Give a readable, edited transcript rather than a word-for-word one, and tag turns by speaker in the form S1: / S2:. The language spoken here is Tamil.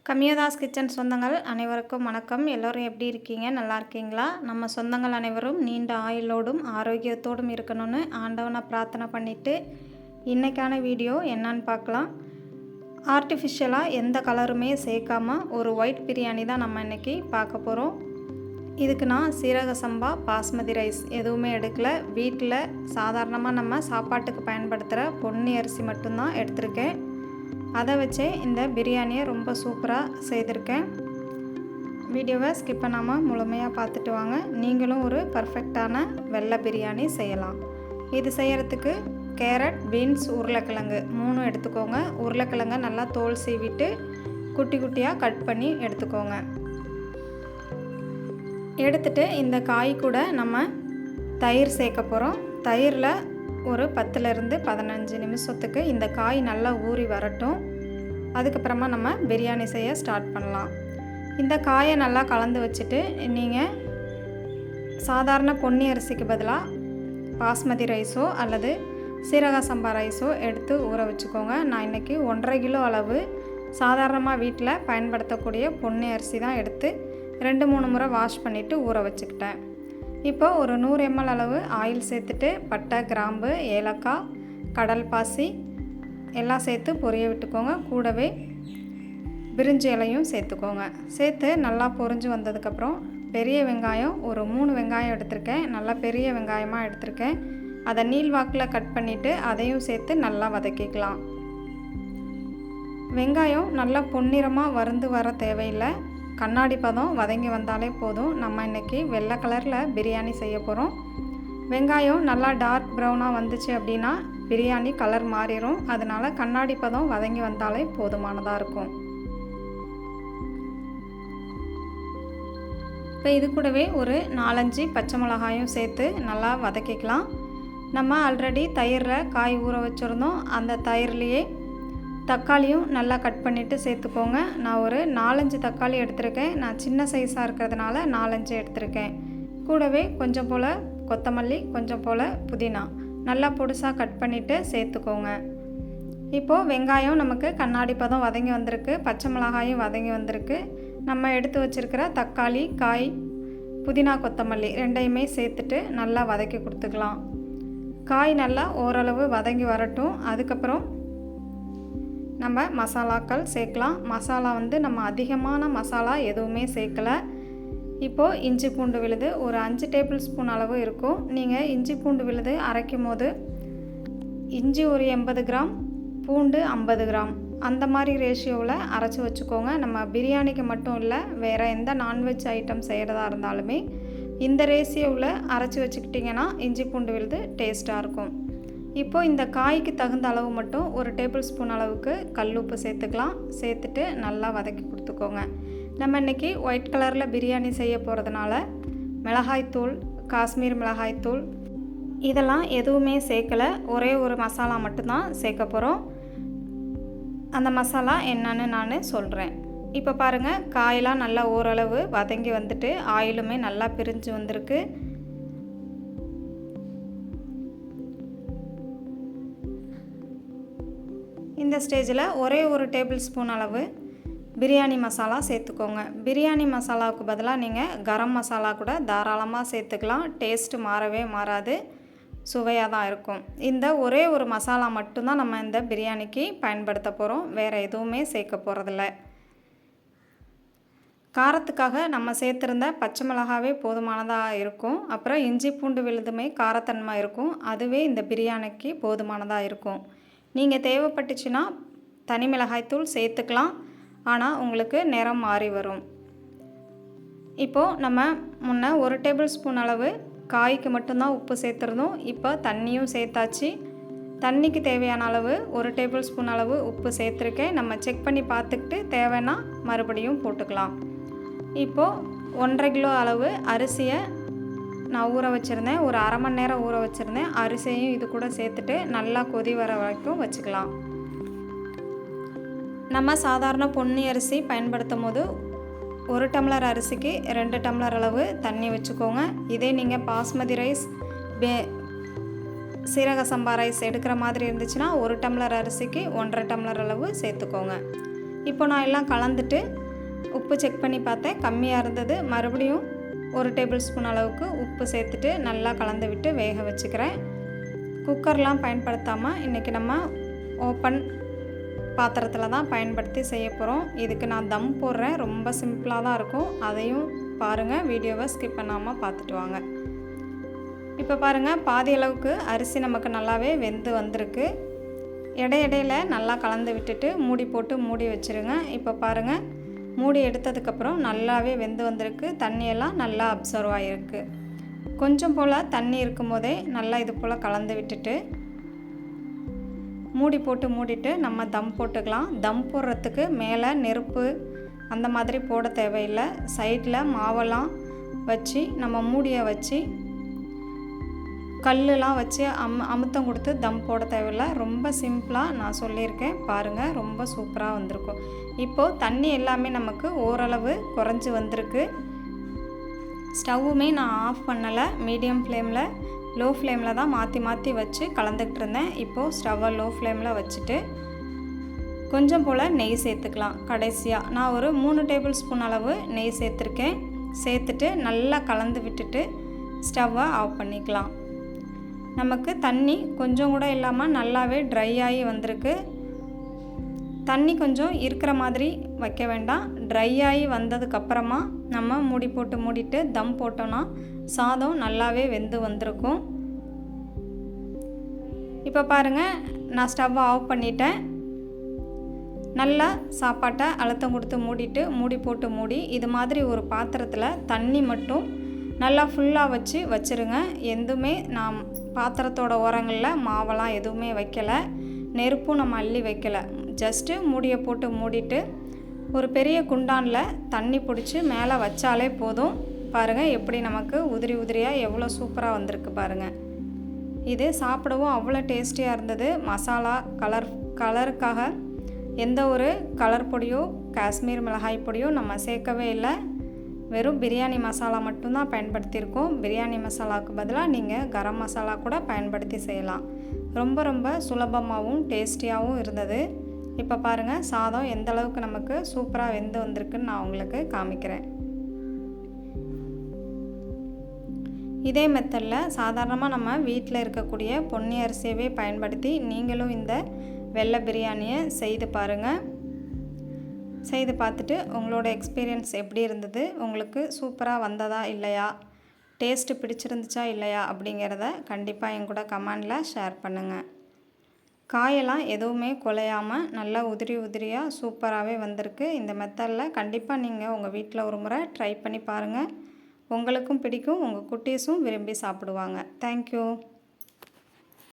S1: கம்யதாஸ் கிச்சன் சொந்தங்கள் அனைவருக்கும் வணக்கம். எல்லோரும் எப்படி இருக்கீங்க? நல்லா இருக்கீங்களா? நம்ம சொந்தங்கள் அனைவரும் நீண்ட ஆயுளோடும் ஆரோக்கியத்தோடும் இருக்கணும்னு ஆண்டவனை பிரார்த்தனை பண்ணிவிட்டு இன்றைக்கான வீடியோ என்னன்னு பார்க்கலாம். ஆர்டிஃபிஷியலாக எந்த கலருமே சேர்க்காமல் ஒரு ஒயிட் பிரியாணி தான் நம்ம இன்றைக்கி பார்க்க போகிறோம். இதுக்கு நான் சீரக சம்பா பாஸ்மதி ரைஸ் எதுவுமே எடுக்கலை. வீட்டில் சாதாரணமாக நம்ம சாப்பாட்டுக்கு பயன்படுத்துகிற பொன்னி அரிசி மட்டும்தான் எடுத்திருக்கேன். அதை வச்சே இந்த பிரியாணியை ரொம்ப சூப்பராக செய்திருக்கேன். வீடியோவை ஸ்கிப் பண்ணாமல் முழுமையாக பார்த்துட்டு வாங்க. நீங்களும் ஒரு பர்ஃபெக்டான வெள்ளை பிரியாணி செய்யலாம். இது செய்கிறதுக்கு கேரட், பீன்ஸ், உருளைக்கிழங்கு 3 எடுத்துக்கோங்க. உருளைக்கிழங்கை நல்லா தோல் சீவிட்டு குட்டி குட்டியாக கட் பண்ணி எடுத்துக்கோங்க. எடுத்துட்டு இந்த காய் கூட நம்ம தயிர் சேர்க்க போகிறோம். தயிரில் ஒரு 10லேருந்து 15 நிமிஷத்துக்கு இந்த காய் நல்லா ஊறி வரட்டும். அதுக்கப்புறமா நம்ம பிரியாணி செய்ய ஸ்டார்ட் பண்ணலாம். இந்த காயை நல்லா கலந்து வச்சுட்டு நீங்கள் சாதாரண பொன்னி அரிசிக்கு பதிலாக பாஸ்மதி ரைஸோ அல்லது சீரக சம்பா ரைஸோ எடுத்து ஊற வச்சுக்கோங்க. நான் இன்றைக்கி 1.5 கிலோ அளவு சாதாரணமாக வீட்டில் பயன்படுத்தக்கூடிய பொன்னி அரிசி தான் எடுத்து 2-3 முறை வாஷ் பண்ணிவிட்டு ஊற வச்சுக்கிட்டேன். இப்போ ஒரு 100 ml அளவு ஆயில் சேர்த்துட்டு பட்டை, கிராம்பு, ஏலக்காய், கடல் பாசி எல்லாம் சேர்த்து பொரிய விட்டுக்கோங்க. கூடவே பிரிஞ்சி இலையும் சேர்த்துக்கோங்க. சேர்த்து நல்லா பொரிஞ்சு வந்ததுக்கப்புறம் பெரிய வெங்காயம் ஒரு 3 வெங்காயம் எடுத்திருக்கேன். நல்லா பெரிய வெங்காயமாக எடுத்திருக்கேன். அதை நீள்வாக்கில் கட் பண்ணிவிட்டு அதையும் சேர்த்து நல்லா வதக்கிக்கலாம். வெங்காயம் நல்லா பொன்னிறமாக வறுந்து வர தேவையில்லை. கண்ணாடி பதம் வதங்கி வந்தாலே போதும். நம்ம இன்றைக்கி வெள்ளை கலரில் பிரியாணி செய்ய போகிறோம். வெங்காயம் நல்லா டார்க் ப்ரௌனாக வந்துச்சு அப்படின்னா பிரியாணி கலர் மாறிடும். அதனால் கண்ணாடி பதம் வதங்கி வந்தாலே போதுமானதாக இருக்கும். இப்போ இது கூடவே ஒரு 4-5 பச்சை மிளகாயும் சேர்த்து நல்லா வதக்கிக்கலாம். நம்ம ஆல்ரெடி தயிரில் காய் ஊற வச்சுருந்தோம். அந்த தயிர்லேயே தக்காளியும் நல்லா கட் பண்ணிவிட்டு சேர்த்துக்கோங்க. நான் ஒரு 4-5 தக்காளி எடுத்திருக்கேன். நான் சின்ன சைஸாக இருக்கிறதுனால 4-5 எடுத்திருக்கேன். கூடவே கொஞ்சம் போல் கொத்தமல்லி, கொஞ்சம் போல் புதினா நல்லா பொடிசாக கட் பண்ணிவிட்டு சேர்த்துக்கோங்க. இப்போது வெங்காயம் நமக்கு கண்ணாடி பதம் வதங்கி வந்திருக்கு. பச்சை மிளகாயும் வதங்கி வந்திருக்கு. நம்ம எடுத்து வச்சுருக்கிற தக்காளி, காய், புதினா, கொத்தமல்லி 2யுமே சேர்த்துட்டு நல்லா வதக்கி கொடுத்துக்கலாம். காய் நல்லா ஓரளவு வதங்கி வரட்டும். அதுக்கப்புறம் நம்ம மசாலாக்கள் சேர்க்கலாம். மசாலா நம்ம அதிகமான மசாலா எதுவுமே சேர்க்கலை. இப்போது இஞ்சி பூண்டு விழுது ஒரு 5 டேபிள் ஸ்பூன் அளவு இருக்கும். நீங்கள் இஞ்சி பூண்டு விழுது அரைக்கும் போது இஞ்சி ஒரு 80 கிராம், பூண்டு 50 கிராம் அந்த மாதிரி ரேஷியோவில் அரைச்சி வச்சுக்கோங்க. நம்ம பிரியாணிக்கு மட்டும் இல்லை, வேறு எந்த நான்வெஜ் ஐட்டம் செய்கிறதா இருந்தாலுமே இந்த ரேஷியோவில் அரைச்சி வச்சுக்கிட்டிங்கன்னா இஞ்சி பூண்டு விழுது டேஸ்ட்டாக இருக்கும். இப்போது இந்த காய்க்கு தகுந்த அளவு மட்டும் ஒரு டேபிள் ஸ்பூன் அளவுக்கு கல்லுப்பு சேர்த்துக்கலாம். சேர்த்துட்டு நல்லா வதக்கி கொடுத்துக்கோங்க. நம்ம இன்றைக்கி ஒயிட் கலரில் பிரியாணி செய்ய போகிறதுனால மிளகாய்த்தூள், காஷ்மீர் மிளகாய்த்தூள் இதெல்லாம் எதுவுமே சேர்க்கலை. ஒரே ஒரு மசாலா மட்டும்தான் சேர்க்க போகிறோம். அந்த மசாலா என்னன்னு நான் சொல்கிறேன். இப்போ பாருங்கள், காயெல்லாம் நல்லா ஓரளவு வதங்கி வந்துட்டு ஆயிலுமே நல்லா பிரிஞ்சு வந்திருக்கு. இந்த ஸ்டேஜில் ஒரே ஒரு டேபிள் ஸ்பூன் அளவு பிரியாணி மசாலா சேர்த்துக்கோங்க. பிரியாணி மசாலாவுக்கு பதிலாக நீங்கள் கரம் மசாலா கூட தாராளமாக சேர்த்துக்கலாம். டேஸ்ட்டு மாறவே மாறாது, சுவையாக தான் இருக்கும். இந்த ஒரே ஒரு மசாலா மட்டும்தான் நம்ம இந்த பிரியாணிக்கு பயன்படுத்த போகிறோம். வேறு எதுவுமே சேர்க்க போகிறதில்ல. காரத்துக்காக நம்ம சேர்த்துருந்த பச்சை மிளகாவே போதுமானதாக இருக்கும். அப்புறம் இஞ்சி பூண்டு விழுதுமே காரத்தன்மை இருக்கும். அதுவே இந்த பிரியாணிக்கு போதுமானதாக இருக்கும். நீங்கள் தேவைப்பட்டுச்சுன்னா தனி மிளகாய்த்தூள் சேர்த்துக்கலாம். ஆனால் உங்களுக்கு நிறம் மாறி வரும். இப்போது நம்ம முன்ன ஒரு டேபிள் ஸ்பூன் அளவு காய்க்கு மட்டும்தான் உப்பு சேர்த்துருந்தோம். இப்போ தண்ணியும் சேர்த்தாச்சு. தண்ணிக்கு தேவையான அளவு ஒரு டேபிள் ஸ்பூன் அளவு உப்பு சேர்த்துருக்கேன். நம்ம செக் பண்ணி பார்த்துக்கிட்டு தேவைன்னா மறுபடியும் போட்டுக்கலாம். இப்போது 1.5 கிலோ அளவு அரிசியை நான் ஊற வச்சுருந்தேன். ஒரு அரை மணி நேரம் ஊற வச்சுருந்தேன். அரிசியையும் இது கூட சேர்த்துட்டு நல்லா கொதி வர வரைக்கும் வச்சுக்கலாம். நம்ம சாதாரண பொன்னி அரிசி பயன்படுத்தும் போது 1 டம்ளர் அரிசிக்கு 2 டம்ளர் அளவு தண்ணி வச்சுக்கோங்க. இதே நீங்கள் பாஸ்மதி ரைஸ், சீரக சம்பா ரைஸ் எடுக்கிற மாதிரி இருந்துச்சுன்னா 1 டம்ளர் அரிசிக்கு 1.5 டம்ளர் அளவு சேர்த்துக்கோங்க. இப்போ நான் எல்லாம் கலந்துட்டு உப்பு செக் பண்ணி பார்த்தேன், கம்மியாக இருந்தது. மறுபடியும் 1 டேபிள் ஸ்பூன் அளவுக்கு உப்பு சேர்த்துட்டு நல்லா கலந்து விட்டு வேக வச்சுக்கிறேன். குக்கர்லாம் பயன்படுத்தாமல் இன்றைக்கி நம்ம ஓப்பன் பாத்திரத்தில் தான் பயன்படுத்தி செய்ய போகிறோம். இதுக்கு நான் தம் போடுறேன். ரொம்ப சிம்பிளாக தான் இருக்கும். அதையும் பாருங்கள், வீடியோவை ஸ்கிப் பண்ணாமல் பார்த்துட்டு வாங்க. இப்போ பாருங்கள், பாதி அளவுக்கு அரிசி நமக்கு நல்லாவே வெந்து வந்திருக்கு. இடையிடையில் நல்லா கலந்து விட்டுட்டு மூடி போட்டு மூடி வச்சுருங்க. இப்போ பாருங்கள், மூடி எடுத்ததுக்கப்புறம் நல்லாவே வெந்து வந்திருக்கு. தண்ணியெல்லாம் நல்லா அப்சர்வ் ஆகிருக்கு. கொஞ்சம் போல் தண்ணி இருக்கும் போதே நல்லா இது போல் கலந்து விட்டுட்டு மூடி போட்டு மூடிட்டு நம்ம தம் போட்டுக்கலாம். தம் போடுறதுக்கு மேலே நெருப்பு அந்த மாதிரி போட தேவையில்லை. சைடில் மாவெல்லாம் வச்சு நம்ம மூடியை வச்சு கல்லுலாம் வச்சு அமுத்தம் கொடுத்து தம் போட தேவையில்லை. ரொம்ப சிம்பிளாக நான் சொல்லியிருக்கேன் பாருங்கள், ரொம்ப சூப்பராக வந்திருக்கும். இப்போது தண்ணி எல்லாமே நமக்கு ஓரளவு குறைஞ்சி வந்திருக்கு. ஸ்டவ்வுமே நான் ஆஃப் பண்ணலை, மீடியம் ஃப்ளேமில் லோ ஃப்ளேமில் தான் மாற்றி மாற்றி வச்சு கலந்துக்கிட்டு இருந்தேன். இப்போது ஸ்டவ்வை லோ ஃப்ளேமில் வச்சுட்டு கொஞ்சம் போல் நெய் சேர்த்துக்கலாம். கடைசியாக நான் ஒரு 3 டேபிள் ஸ்பூன் அளவு நெய் சேர்த்துருக்கேன். சேர்த்துட்டு நல்லா கலந்து விட்டுட்டு ஸ்டவ்வை ஆஃப் பண்ணிக்கலாம். நமக்கு தண்ணி கொஞ்சம் கூட இல்லாமல் நல்லாவே ட்ரை ஆகி வந்திருக்கு. தண்ணி கொஞ்சம் இருக்கிற மாதிரி வைக்க வேண்டாம். ட்ரை ஆகி வந்ததுக்கப்புறமா நம்ம மூடி போட்டு மூடிட்டு தம் போட்டோன்னா சாதம் நல்லாவே வெந்து வந்திருக்கும். இப்போ பாருங்கள், நான் ஸ்டவ்வை ஆஃப் பண்ணிட்டேன். நல்லா சாப்பாட்டை அழுத்தம் கொடுத்து மூடிட்டு மூடி போட்டு மூடி இது மாதிரி ஒரு பாத்திரத்தில் தண்ணி மட்டும் நல்லா ஃபுல்லாக வச்சு வச்சுருங்க. எதுவுமே நான் பாத்திரத்தோட ஓரங்களில் மாவெல்லாம் எதுவுமே வைக்கலை, நெருப்பும் நம்ம அள்ளி வைக்கலை. ஜஸ்ட்டு மூடியை போட்டு மூடிட்டு ஒரு பெரிய குண்டானில் தண்ணி பிடிச்சி மேலே வச்சாலே போதும். பாருங்கள் எப்படி நமக்கு உதிரி உதிரியாக எவ்வளோ சூப்பராக வந்திருக்கு பாருங்கள். இது சாப்பிடவும் அவ்வளோ டேஸ்டியாக இருந்தது. மசாலா கலருக்காக எந்த ஒரு கலர் பொடியோ காஷ்மீர் மிளகாய் பொடியோ நம்ம சேர்க்கவே இல்லை. வெறும் பிரியாணி மசாலா மட்டும்தான் பயன்படுத்தியிருக்கோம். பிரியாணி மசாலாவுக்கு பதிலாக நீங்கள் கரம் மசாலா கூட பயன்படுத்தி செய்யலாம். ரொம்ப ரொம்ப சுலபமாகவும் டேஸ்டியாகவும் இருந்தது. இப்போ பாருங்கள், சாதம் எந்த அளவுக்கு நமக்கு சூப்பராக வெந்து வந்திருக்குன்னு நான் உங்களுக்கு காமிக்கிறேன். இதே மெத்தடில் சாதாரணமாக நம்ம வீட்டில் இருக்கக்கூடிய பொன்னி அரிசியவே பயன்படுத்தி நீங்களும் இந்த வெள்ளை பிரியாணியை செய்து பாருங்கள். செய்து பார்த்துட்டு உங்களோட எக்ஸ்பீரியன்ஸ் எப்படி இருந்தது, உங்களுக்கு சூப்பராக வந்ததா இல்லையா, டேஸ்ட்டு பிடிச்சிருந்துச்சா இல்லையா அப்படிங்கிறத கண்டிப்பாக என் கூட கமெண்டில் ஷேர் பண்ணுங்கள். காயெல்லாம் எதுவுமே குலையாமல் நல்லா உதிரி உதிரியாக சூப்பராகவே வந்திருக்கு. இந்த மெத்தடில் கண்டிப்பாக நீங்கள் உங்கள் வீட்டில் ஒரு முறை ட்ரை பண்ணி பாருங்கள். உங்களுக்கும் பிடிக்கும், உங்கள் குட்டீஸும் விரும்பி சாப்பிடுவாங்க. தேங்க்யூ.